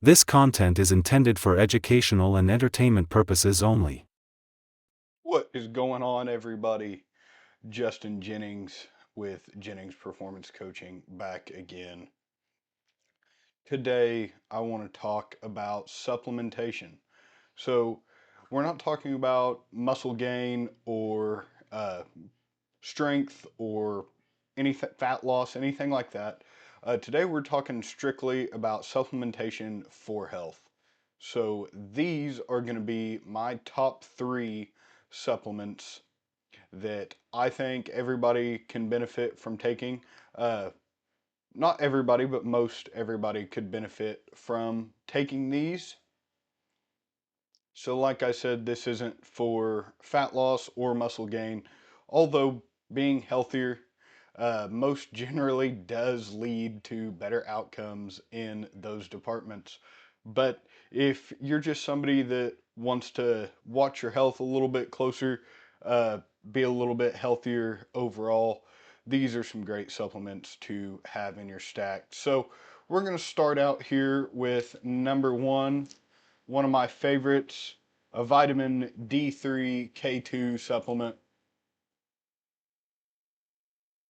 This content is intended for educational and entertainment purposes only. What is going on, everybody? Justin Jennings with Jennings Performance Coaching back again. Today, I want to talk about supplementation. So, we're not talking about muscle gain or strength or any fat loss, anything like that. Today, we're talking strictly about supplementation for health. So, these are going to be my top 3 supplements that I think everybody can benefit from taking. Uh, Not everybody, but most everybody could benefit from taking these. So, like I said, this isn't for fat loss or muscle gain, although being healthier most generally does lead to better outcomes in those departments. But if you're just somebody that wants to watch your health a little bit closer, uh, be a little bit healthier overall, these are some great supplements to have in your stack. So we're going to start out here with number one of my favorites, a vitamin D3 K2 supplement.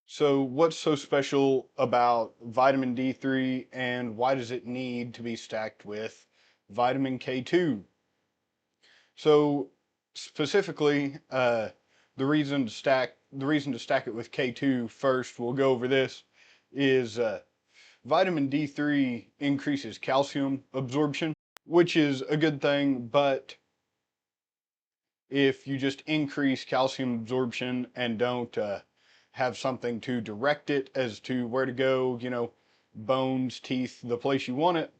So, what's so special about vitamin D3 and why does it need to be stacked with vitamin K2? So, specifically, the reason to stack it with K2 first, we'll go over this, is vitamin D3 increases calcium absorption, which is a good thing, but if you just increase calcium absorption and don't have something to direct it as to where to go, bones, teeth, the place you want it,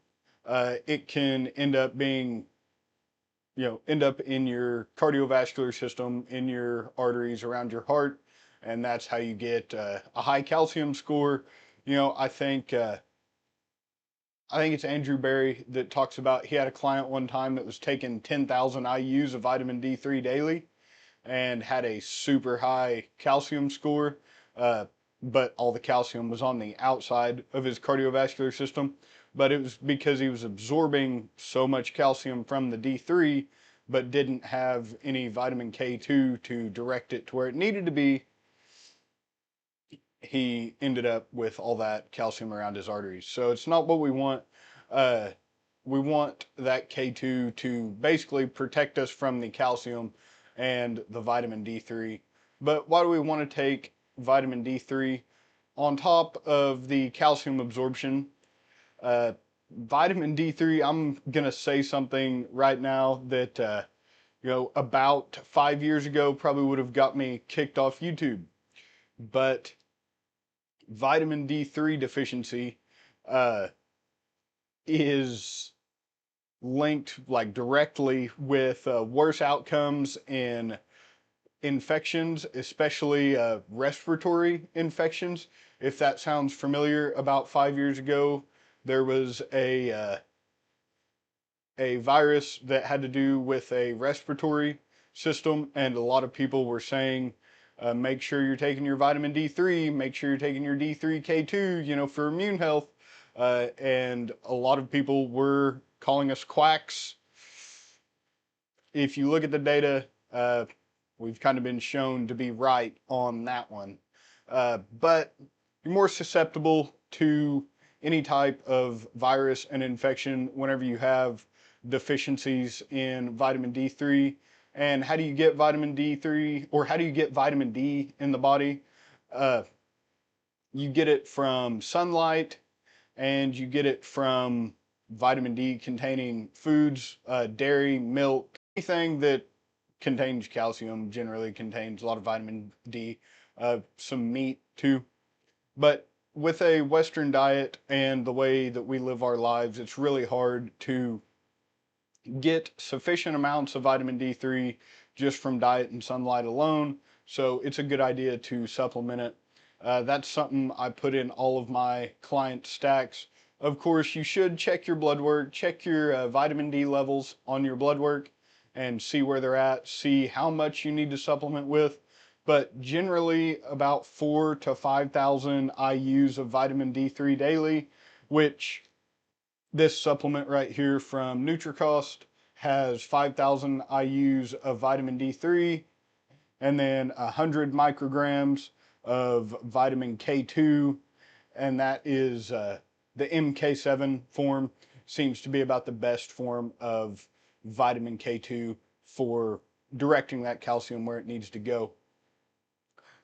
it can end up being, end up in your cardiovascular system, in your arteries around your heart, and that's how you get a high calcium score. You know, I think I think it's Andrew Barry that talks about he had a client one time that was taking 10,000 IUs of vitamin D3 daily and had a super high calcium score, uh, but all the calcium was on the outside of his cardiovascular system. But it was because he was absorbing so much calcium from the D3, but didn't have any vitamin K2 to direct it to where it needed to be. He ended up with all that calcium around his arteries. So it's not what we want. Uh, we want that K2 to basically protect us from the calcium and the vitamin D3. But why do we want to take vitamin D3 on top of the calcium absorption? Uh, Vitamin D3, I'm going to say something right now that, about 5 years ago probably would have got me kicked off YouTube. But vitamin D3 deficiency uh, is linked like directly with worse outcomes in infections, especially respiratory infections. If that sounds familiar, about 5 years ago, there was a virus that had to do with a respiratory system, and a lot of people were saying, make sure you're taking your vitamin D3, make sure you're taking your D3K2, for immune health. And a lot of people were calling us quacks. If you look at the data, we've kind of been shown to be right on that one. But you're more susceptible to any type of virus and infection whenever you have deficiencies in vitamin D3. And how do you get vitamin D3, or how do you get vitamin D in the body? Uh, you get it from sunlight, and you get it from vitamin D containing foods, dairy, milk, anything that contains calcium generally contains a lot of vitamin D, some meat too. But with a Western diet and the way that we live our lives, it's really hard to get sufficient amounts of vitamin D3 just from diet and sunlight alone. So it's a good idea to supplement it. That's something I put in all of my client stacks. Of course, you should check your blood work, check your vitamin D levels on your blood work and see where they're at, see how much you need to supplement with. But generally, about 4 to 5,000 IUs of vitamin D3 daily, which This supplement right here from Nutricost has 5,000 IUs of vitamin D3 and then 100 micrograms of vitamin K2, and that is the MK7 form. Seems to be about the best form of vitamin K2 for directing that calcium where it needs to go.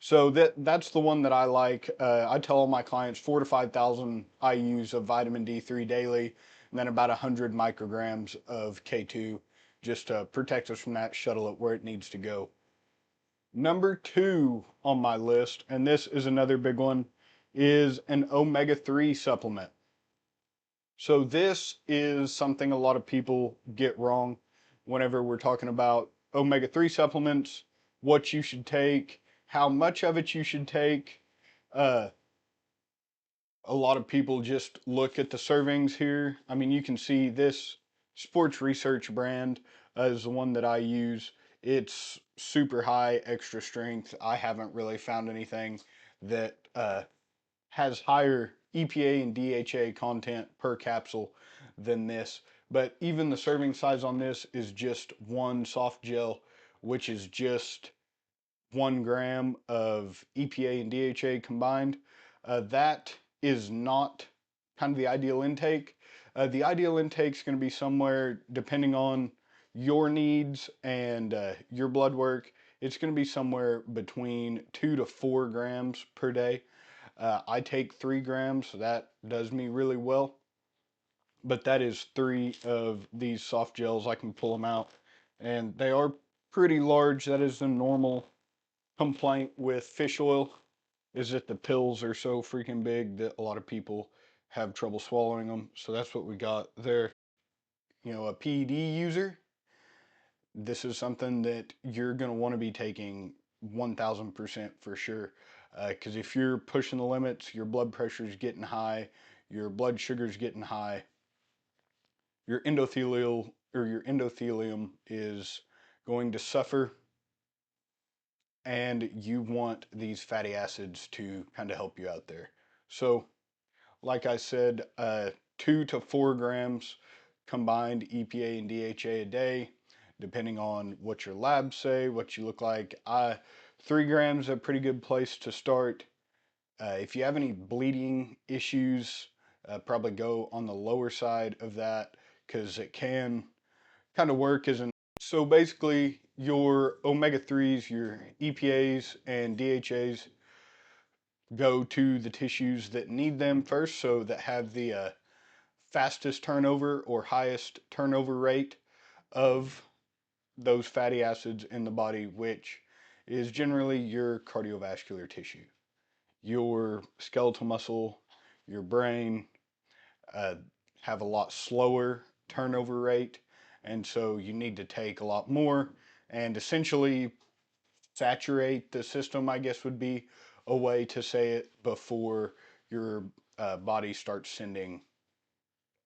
So that's the one that I like. I tell all my clients 4 to 5,000 IUs of vitamin D3 daily, and then about 100 micrograms of K2 just to protect us from that, shuttle it where it needs to go. Number 2 on my list, and this is another big one, is an omega-3 supplement. So this is something a lot of people get wrong whenever we're talking about omega-3 supplements, what you should take, how much of it you should take. Uh, a lot of people just look at the servings here. I mean, you can see this sports research brand is the one that I use. It's super high extra strength. I haven't really found anything that has higher EPA and DHA content per capsule than this. But even the serving size on this is just one soft gel, which is just 1 gram of EPA and DHA combined. That is not kind of the ideal intake. The ideal intake is going to be somewhere, depending on your needs and your blood work, it's going to be somewhere between 2 to 4 grams per day. I take 3 grams, so that does me really well. But that is 3 of these soft gels. I can pull them out, and they are pretty large. That is the normal complaint with fish oil, is that the pills are so freaking big that a lot of people have trouble swallowing them. So that's what we got there. You know, a PED user, this is something that you're going to want to be taking 1000% for sure. Because if you're pushing the limits, your blood pressure is getting high, your blood sugar is getting high, your endothelium is going to suffer, and you want these fatty acids to kind of help you out there. So, like I said, 2 to 4 grams combined EPA and DHA a day, depending on what your labs say, what you look like. 3 grams is a pretty good place to start. If you have any bleeding issues, probably go on the lower side of that, because it can kind of work as an. So basically, your omega-3s, your EPAs and DHAs go to the tissues that need them first, so that have the fastest turnover or highest turnover rate of those fatty acids in the body, which is generally your cardiovascular tissue, your skeletal muscle, your brain, uh, have a lot slower turnover rate, and so you need to take a lot more and essentially saturate the system, I guess would be a way to say it, before your body starts sending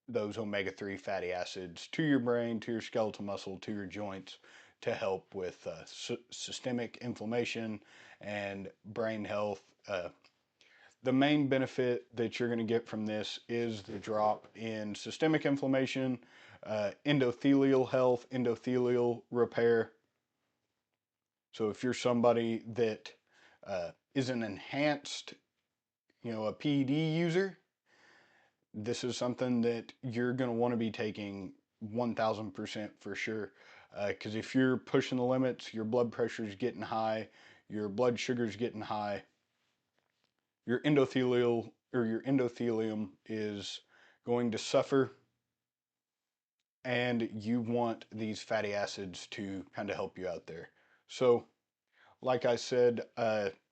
those omega-3 fatty acids to your brain, to your skeletal muscle, to your joints, to help with systemic inflammation and brain health. The main benefit that you're going to get from this is the drop in systemic inflammation, endothelial health, endothelial repair. So if you're somebody that is an enhanced, a PED user, this is something that you're going to want to be taking 1000% for sure. Because if you're pushing the limits, your blood pressure is getting high, your blood sugar is getting high, your endothelium is going to suffer, and you want these fatty acids to kind of help you out there. So, like I said,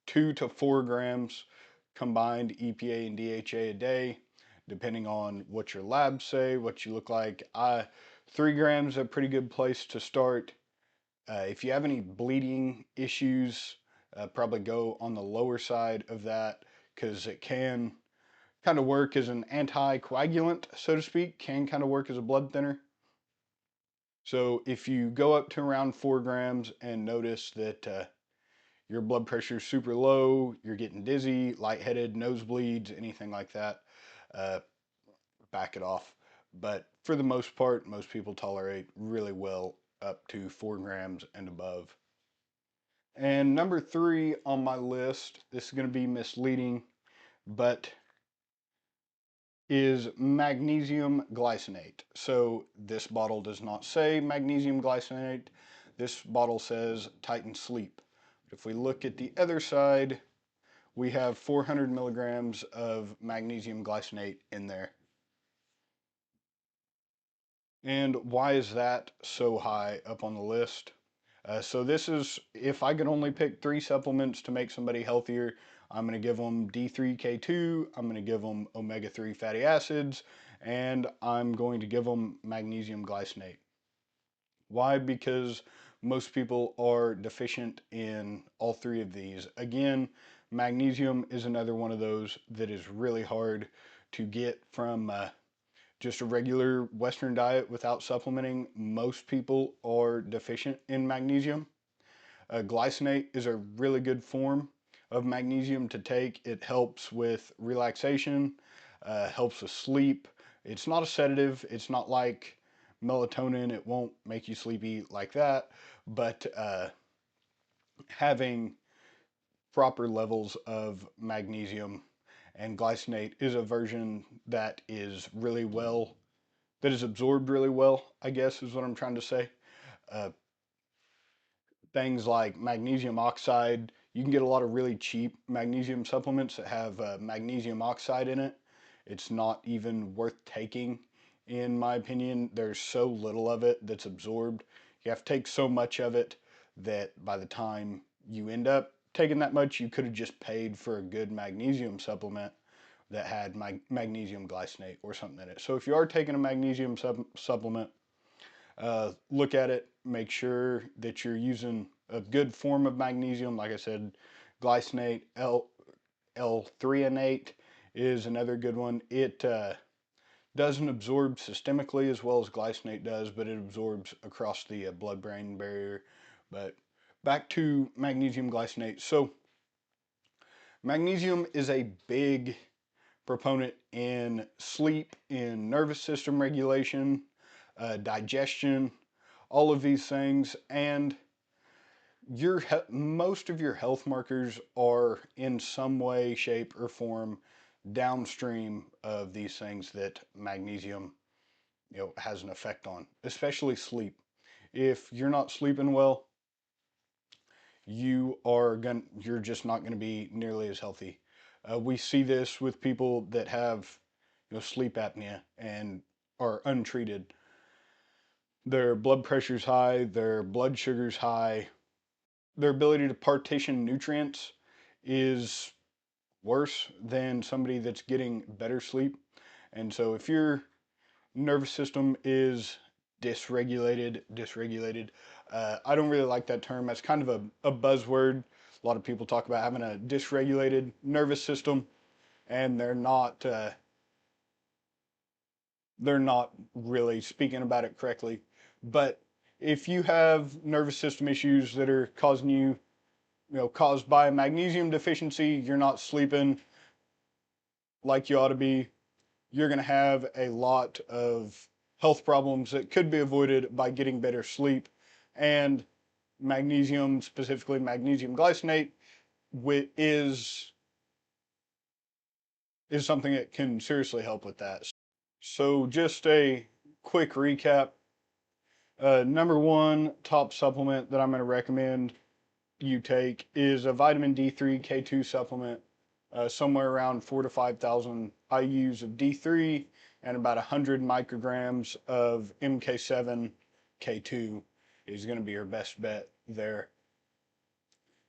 2 to 4 grams combined EPA and DHA a day, depending on what your labs say, what you look like. 3 grams is a pretty good place to start. If you have any bleeding issues, probably go on the lower side of that, because it can kind of work as an anticoagulant, so to speak, can kind of work as a blood thinner. So if you go up to around 4 grams and notice that your blood pressure is super low, you're getting dizzy, lightheaded, nosebleeds, anything like that, back it off. but for the most part, most people tolerate really well up to 4 grams and above. And number 3 on my list, this is going to be misleading, but is magnesium glycinate. So this bottle does not say magnesium glycinate. This bottle says Titan Sleep. If we look at the other side, we have 400 milligrams of magnesium glycinate in there. And why is that so high up on the list? So this is, if I could only pick 3 supplements to make somebody healthier, I'm going to give them D3K2, I'm going to give them omega-3 fatty acids, and I'm going to give them magnesium glycinate. Why? Because most people are deficient in all 3 of these. Again, magnesium is another one of those that is really hard to get from just a regular Western diet without supplementing. Most people are deficient in magnesium. Glycinate is a really good form of magnesium to take. It helps with relaxation, helps with sleep. It's not a sedative. It's not like melatonin. It won't make you sleepy like that. But having proper levels of magnesium and glycinate is a version that is really well, that is absorbed really well, I guess is what I'm trying to say. Uh, Things like magnesium oxide. You can get a lot of really cheap magnesium supplements that have magnesium oxide in it. It's not even worth taking, in my opinion. There's so little of it that's absorbed. You have to take so much of it that by the time you end up taking that much, you could have just paid for a good magnesium supplement that had magnesium glycinate or something in it. So if you are taking a magnesium supplement, look at it, make sure that you're using a good form of magnesium. Like I said, glycinate, L-threonate is another good one. It doesn't absorb systemically as well as glycinate does, but it absorbs across the blood-brain barrier. But back to magnesium glycinate. So magnesium is a big proponent in sleep, in nervous system regulation, digestion, all of these things. And most of your health markers are in some way, shape, or form downstream of these things that magnesium, has an effect on, especially sleep. If you're not sleeping well, you're just not going to be nearly as healthy. We see this with people that have, sleep apnea and are untreated. Their blood pressure's high, their blood sugar's high, their ability to partition nutrients is worse than somebody that's getting better sleep. And so if your nervous system is dysregulated, I don't really like that term. That's kind of a buzzword. A lot of people talk about having a dysregulated nervous system, and they're not really speaking about it correctly. But if you have nervous system issues that are causing you, caused by a magnesium deficiency, you're not sleeping like you ought to be, you're going to have a lot of health problems that could be avoided by getting better sleep. And magnesium, specifically magnesium glycinate, is something that can seriously help with that. So just a quick recap. Number 1 top supplement that I'm going to recommend you take is a vitamin D3 K2 supplement, somewhere around 4 to 5,000 IUs of D3 and about 100 micrograms of MK7 K2 is going to be your best bet there.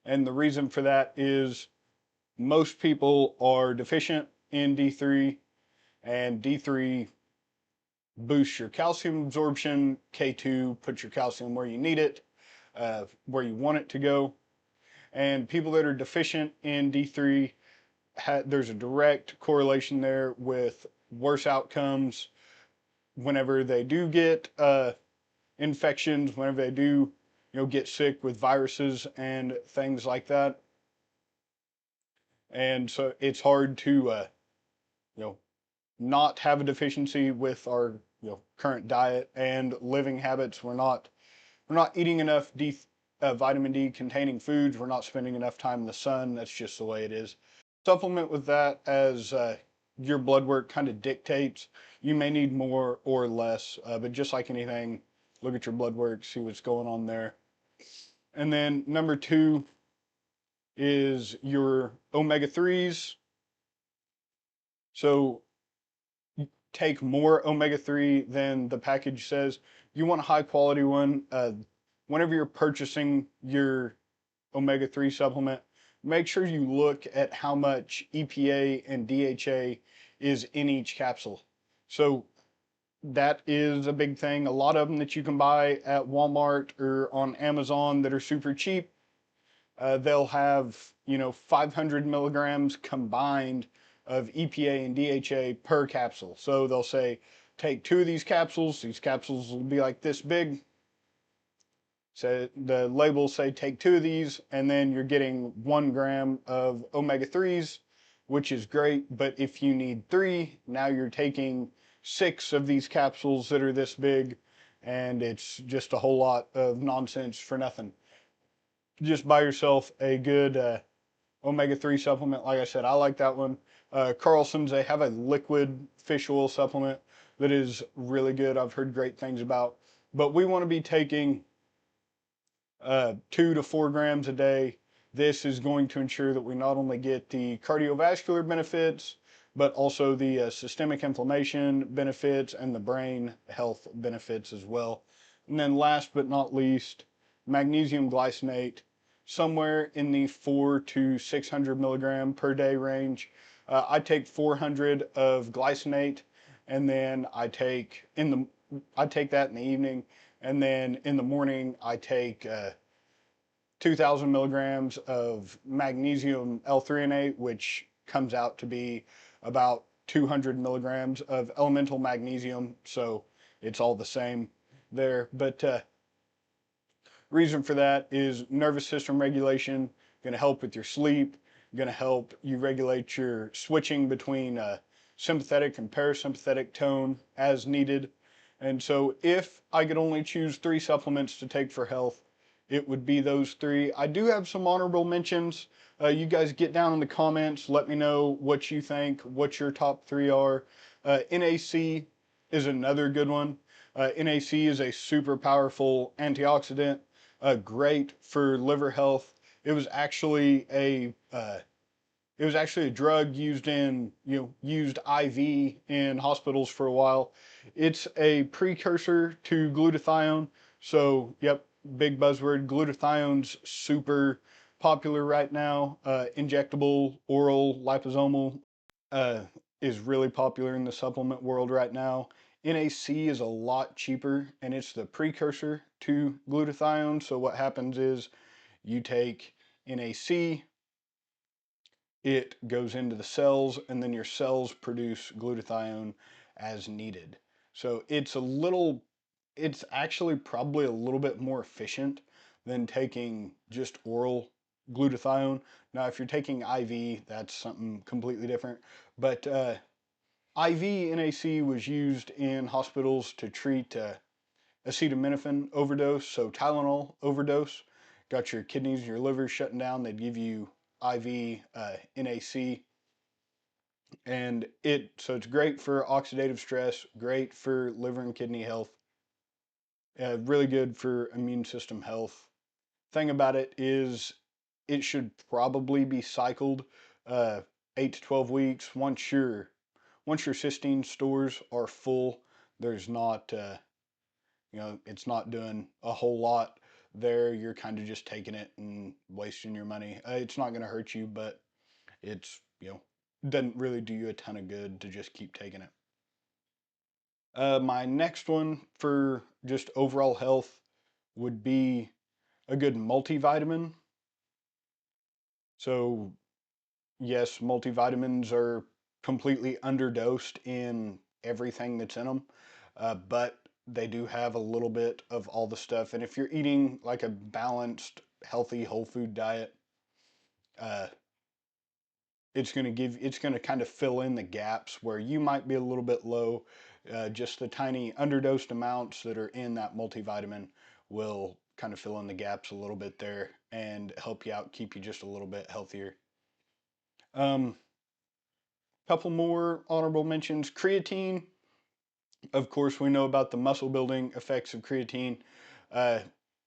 And the reason for that is most people are deficient in D3, and D3 boosts your calcium absorption. K2 puts your calcium where you need it, where you want it to go. And people that are deficient in D3, there's a direct correlation there with worse outcomes whenever they do get infections, whenever they do, get sick with viruses and things like that. And so it's hard to, not have a deficiency with our current diet and living habits. We're not eating enough vitamin D containing foods. We're not spending enough time in the sun. That's just the way it is. Supplement with that as your blood work kind of dictates. You may need more or less, but just like anything, look at your blood work, see what's going on there. And then number two is your omega 3s. So take more omega-3 than the package says. You want a high quality one. Whenever you're purchasing your omega-3 supplement, make sure you look at how much EPA and DHA is in each capsule. So that is a big thing. A lot of them that you can buy at Walmart or on Amazon that are super cheap, they'll have 500 milligrams combined of EPA and DHA per capsule. So they'll say take 2 of these capsules. These capsules will be like this big. So the labels say take 2 of these, and then you're getting 1 gram of omega-3s, which is great. But if you need 3, now you're taking 6 of these capsules that are this big, and it's just a whole lot of nonsense for nothing. Just buy yourself a good omega-3 supplement. Like I said, I like that one. Carlson's, they have a liquid fish oil supplement that is really good. I've heard great things about. But we want to be taking 2 to 4 grams a day. This is going to ensure that we not only get the cardiovascular benefits, but also the systemic inflammation benefits and the brain health benefits as well. And then last but not least, magnesium glycinate, somewhere in the 400 to 600 milligram per day range. I take 400 of glycinate, and then I take that in the evening, and then in the morning I take 2,000 milligrams of magnesium L-threonate, which comes out to be about 200 milligrams of elemental magnesium. So it's all the same there. But reason for that is nervous system regulation, going to help with your sleep, going to help you regulate your switching between sympathetic and parasympathetic tone as needed. And so if I could only choose 3 supplements to take for health, it would be those 3. I do have some honorable mentions. You guys get down in the comments, let me know what you think, what your top 3 are. NAC is another good one. NAC is a super powerful antioxidant, great for liver health. It was actually a drug used used IV in hospitals for a while. It's a precursor to glutathione. So, yep, big buzzword. Glutathione's super popular right now. Injectable, oral, liposomal uh, is really popular in the supplement world right now. NAC is a lot cheaper, and it's the precursor to glutathione. So what happens is you take NAC, it goes into the cells, and then your cells produce glutathione as needed. So it's actually probably a little bit more efficient than taking just oral glutathione. Now, if you're taking IV, that's something completely different. But IV NAC was used in hospitals to treat acetaminophen overdose, so Tylenol overdose. Got your kidneys and your liver shutting down, they'd give you IV NAC, and it's great for oxidative stress, great for liver and kidney health, really good for immune system health. Thing about it is, it should probably be cycled 8 to 12 weeks. Once your cysteine stores are full, there's not it's not doing a whole lot there. You're kind of just taking it and wasting your money. It's not going to hurt you, but it's doesn't really do you a ton of good to just keep taking it. My next one for just overall health would be a good multivitamin. So yes, multivitamins are completely underdosed in everything that's in them, but they do have a little bit of all the stuff. And if you're eating like a balanced, healthy, whole food diet, uh, it's going to kind of fill in the gaps where you might be a little bit low. Just the tiny underdosed amounts that are in that multivitamin will kind of fill in the gaps a little bit there and help you out, keep you just a little bit healthier. Couple more honorable mentions. Creatine. Of course, we know about the muscle building effects of creatine. Uh,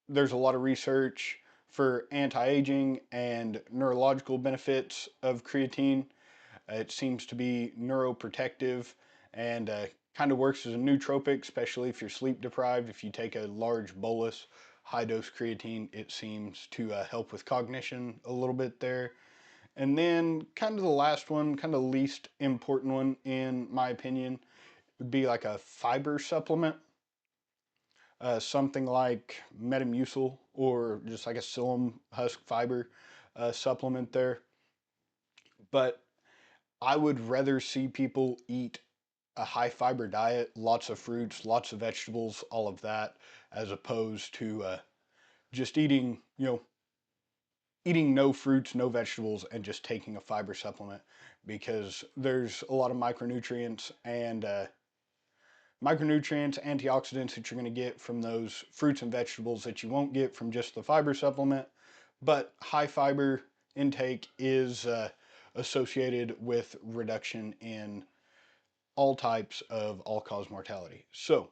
there's a lot of research for anti-aging and neurological benefits of creatine. It seems to be neuroprotective and kind of works as a nootropic, especially if you're sleep deprived. If you take a large bolus, high dose creatine, it seems to help with cognition a little bit there. And then kind of the last one, kind of least important one in my opinion, would be like a fiber supplement. Something like Metamucil or just like a psyllium husk fiber supplement there. But I would rather see people eat a high fiber diet, lots of fruits, lots of vegetables, all of that, as opposed to just eating, eating no fruits, no vegetables, and just taking a fiber supplement, because there's a lot of micronutrients and antioxidants that you're going to get from those fruits and vegetables that you won't get from just the fiber supplement. But high fiber intake is associated with reduction in all types of all-cause mortality. So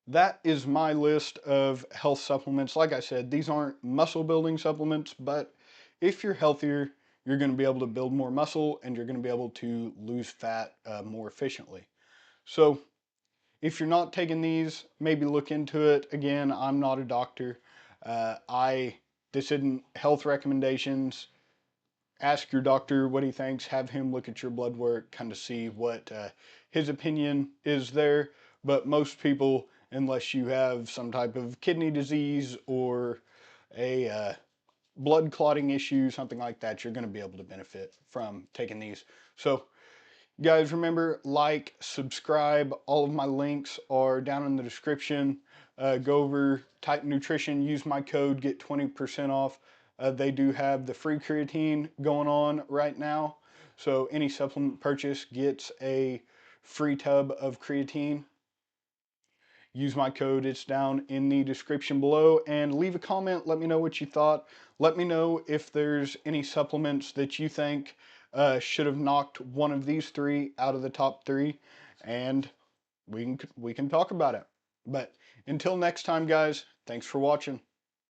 that is my list of health supplements. Like I said, these aren't muscle building supplements, but if you're healthier, you're going to be able to build more muscle and you're going to be able to lose fat more efficiently. So if you're not taking these, maybe look into it. Again, I'm not a doctor. This isn't health recommendations. Ask your doctor what he thinks. Have him look at your blood work, kind of see what his opinion is there. But most people, unless you have some type of kidney disease or a blood clotting issue, something like that, you're going to be able to benefit from taking these. So guys, remember, like, subscribe. All of my links are down in the description. Go over, type nutrition, use my code, get 20% off. They do have the free creatine going on right now. So any supplement purchase gets a free tub of creatine. Use my code, it's down in the description below, and leave a comment. Let me know what you thought. Let me know if there's any supplements that you think should have knocked one of these three out of the top three, and we can talk about it. But until next time, guys, thanks for watching.